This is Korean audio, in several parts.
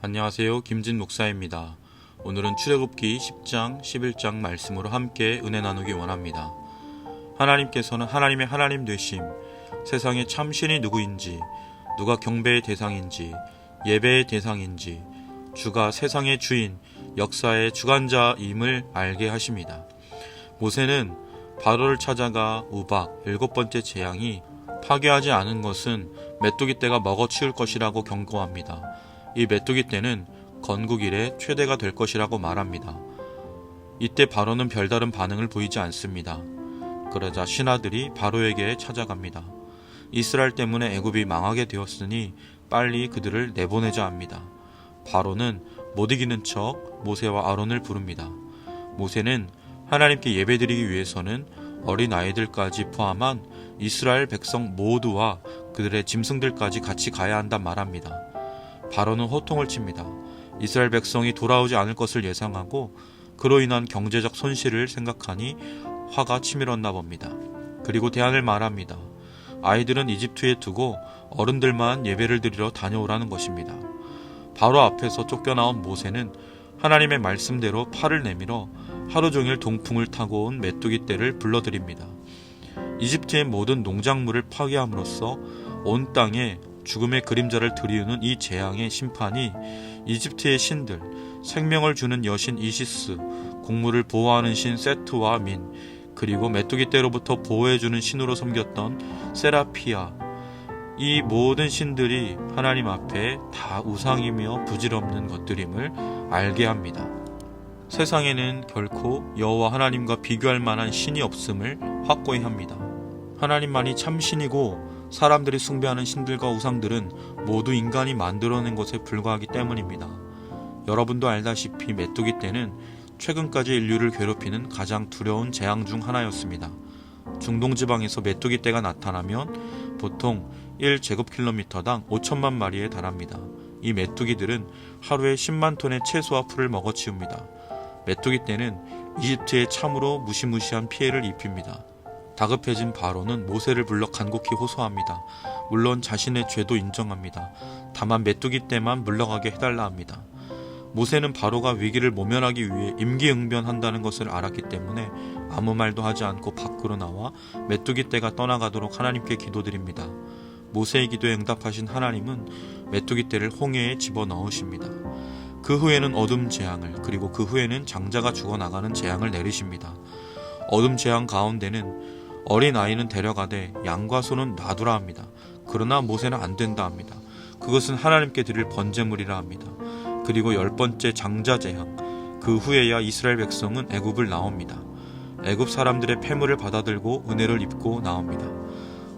안녕하세요. 김진 목사입니다. 오늘은 출애굽기 10장, 11장 말씀으로 함께 은혜 나누기 원합니다. 하나님께서는 하나님의 하나님 되심, 세상의 참신이 누구인지, 누가 경배의 대상인지, 예배의 대상인지, 주가 세상의 주인, 역사의 주관자임을 알게 하십니다. 모세는 바로를 찾아가 우박 7번째 재앙이 파괴하지 않은 것은 메뚜기 떼가 먹어치울 것이라고 경고합니다. 이 메뚜기 떼는 건국 이래 최대가 될 것이라고 말합니다. 이때 바로는 별다른 반응을 보이지 않습니다. 그러자 신하들이 바로에게 찾아갑니다. 이스라엘 때문에 애굽이 망하게 되었으니 빨리 그들을 내보내자 합니다. 바로는 못 이기는 척 모세와 아론을 부릅니다. 모세는 하나님께 예배드리기 위해서는 어린 아이들까지 포함한 이스라엘 백성 모두와 그들의 짐승들까지 같이 가야 한단 말합니다. 바로는 호통을 칩니다. 이스라엘 백성이 돌아오지 않을 것을 예상하고 그로 인한 경제적 손실을 생각하니 화가 치밀었나 봅니다. 그리고 대안을 말합니다. 아이들은 이집트에 두고 어른들만 예배를 드리러 다녀오라는 것입니다. 바로 앞에서 쫓겨나온 모세는 하나님의 말씀대로 팔을 내밀어 하루 종일 동풍을 타고 온 메뚜기 떼를 불러들입니다. 이집트의 모든 농작물을 파괴함으로써 온 땅에 죽음의 그림자를 드리우는 이 재앙의 심판이 이집트의 신들, 생명을 주는 여신 이시스, 곡물을 보호하는 신 세트와 민, 그리고 메뚜기 떼로부터 보호해주는 신으로 섬겼던 세라피아, 이 모든 신들이 하나님 앞에 다 우상이며 부질없는 것들임을 알게 합니다. 세상에는 결코 여호와 하나님과 비교할 만한 신이 없음을 확고히 합니다. 하나님만이 참 신이고 사람들이 숭배하는 신들과 우상들은 모두 인간이 만들어낸 것에 불과하기 때문입니다. 여러분도 알다시피 메뚜기 떼는 최근까지 인류를 괴롭히는 가장 두려운 재앙 중 하나였습니다. 중동 지방에서 메뚜기 떼가 나타나면 보통 1제곱킬로미터당 5천만 마리에 달합니다. 이 메뚜기들은 하루에 10만 톤의 채소와 풀을 먹어치웁니다. 메뚜기 떼는 이집트에 참으로 무시무시한 피해를 입힙니다. 다급해진 바로는 모세를 불러 간곡히 호소합니다. 물론 자신의 죄도 인정합니다. 다만 메뚜기 떼만 물러가게 해달라 합니다. 모세는 바로가 위기를 모면하기 위해 임기응변한다는 것을 알았기 때문에 아무 말도 하지 않고 밖으로 나와 메뚜기 떼가 떠나가도록 하나님께 기도드립니다. 모세의 기도에 응답하신 하나님은 메뚜기 떼를 홍해에 집어넣으십니다. 그 후에는 어둠 재앙을, 그리고 그 후에는 장자가 죽어나가는 재앙을 내리십니다. 어둠 재앙 가운데는 어린 아이는 데려가되 양과 소는 놔두라 합니다. 그러나 모세는 안 된다 합니다. 그것은 하나님께 드릴 번제물이라 합니다. 그리고 10번째 장자 재앙, 그 후에야 이스라엘 백성은 애굽을 나옵니다. 애굽 사람들의 폐물을 받아들고 은혜를 입고 나옵니다.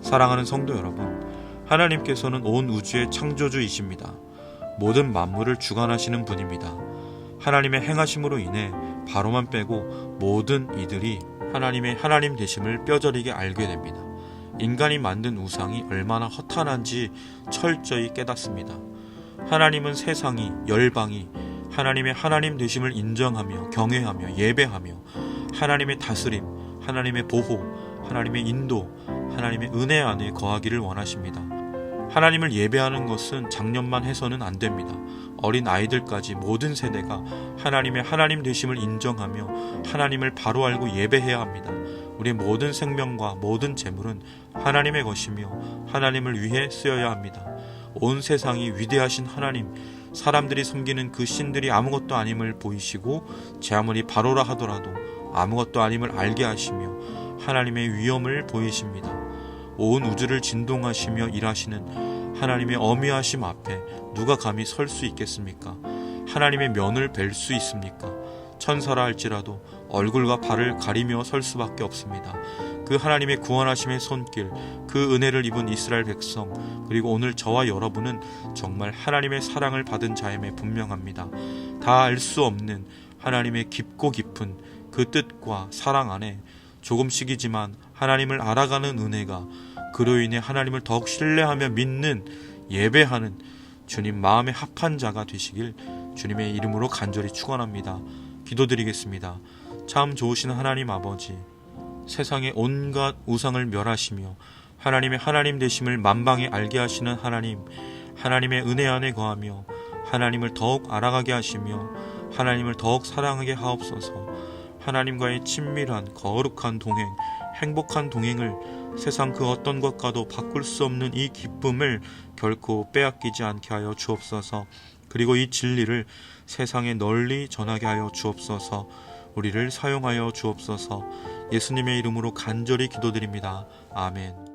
사랑하는 성도 여러분, 하나님께서는 온 우주의 창조주이십니다. 모든 만물을 주관하시는 분입니다. 하나님의 행하심으로 인해 바로만 빼고 모든 이들이 하나님의 하나님 되심을 뼈저리게 알게 됩니다. 인간이 만든 우상이 얼마나 허탄한지 철저히 깨닫습니다. 하나님은 세상이, 열방이 하나님의 하나님 되심을 인정하며 경외하며 예배하며 하나님의 다스림, 하나님의 보호, 하나님의 인도, 하나님의 은혜 안에 거하기를 원하십니다. 하나님을 예배하는 것은 작년만 해서는 안 됩니다. 어린 아이들까지 모든 세대가 하나님의 하나님 되심을 인정하며 하나님을 바로 알고 예배해야 합니다. 우리의 모든 생명과 모든 재물은 하나님의 것이며 하나님을 위해 쓰여야 합니다. 온 세상이 위대하신 하나님, 사람들이 섬기는 그 신들이 아무것도 아님을 보이시고 제 아무리 바로라 하더라도 아무것도 아님을 알게 하시며 하나님의 위엄을 보이십니다. 온 우주를 진동하시며 일하시는 하나님의 어미하심 앞에 누가 감히 설 수 있겠습니까? 하나님의 면을 뵐 수 있습니까? 천사라 할지라도 얼굴과 발을 가리며 설 수밖에 없습니다. 그 하나님의 구원하심의 손길, 그 은혜를 입은 이스라엘 백성, 그리고 오늘 저와 여러분은 정말 하나님의 사랑을 받은 자임에 분명합니다. 다 알 수 없는 하나님의 깊고 깊은 그 뜻과 사랑 안에 조금씩이지만 하나님을 알아가는 은혜가, 그로 인해 하나님을 더욱 신뢰하며 믿는, 예배하는 주님 마음에 합한 자가 되시길 주님의 이름으로 간절히 축원합니다. 기도드리겠습니다. 참 좋으신 하나님 아버지, 세상의 온갖 우상을 멸하시며 하나님의 하나님 되심을 만방에 알게 하시는 하나님, 하나님의 은혜 안에 거하며 하나님을 더욱 알아가게 하시며 하나님을 더욱 사랑하게 하옵소서. 하나님과의 친밀한 거룩한 동행, 행복한 동행을 세상 그 어떤 것과도 바꿀 수 없는 이 기쁨을 결코 빼앗기지 않게 하여 주옵소서. 그리고 이 진리를 세상에 널리 전하게 하여 주옵소서. 우리를 사용하여 주옵소서. 예수님의 이름으로 간절히 기도드립니다. 아멘.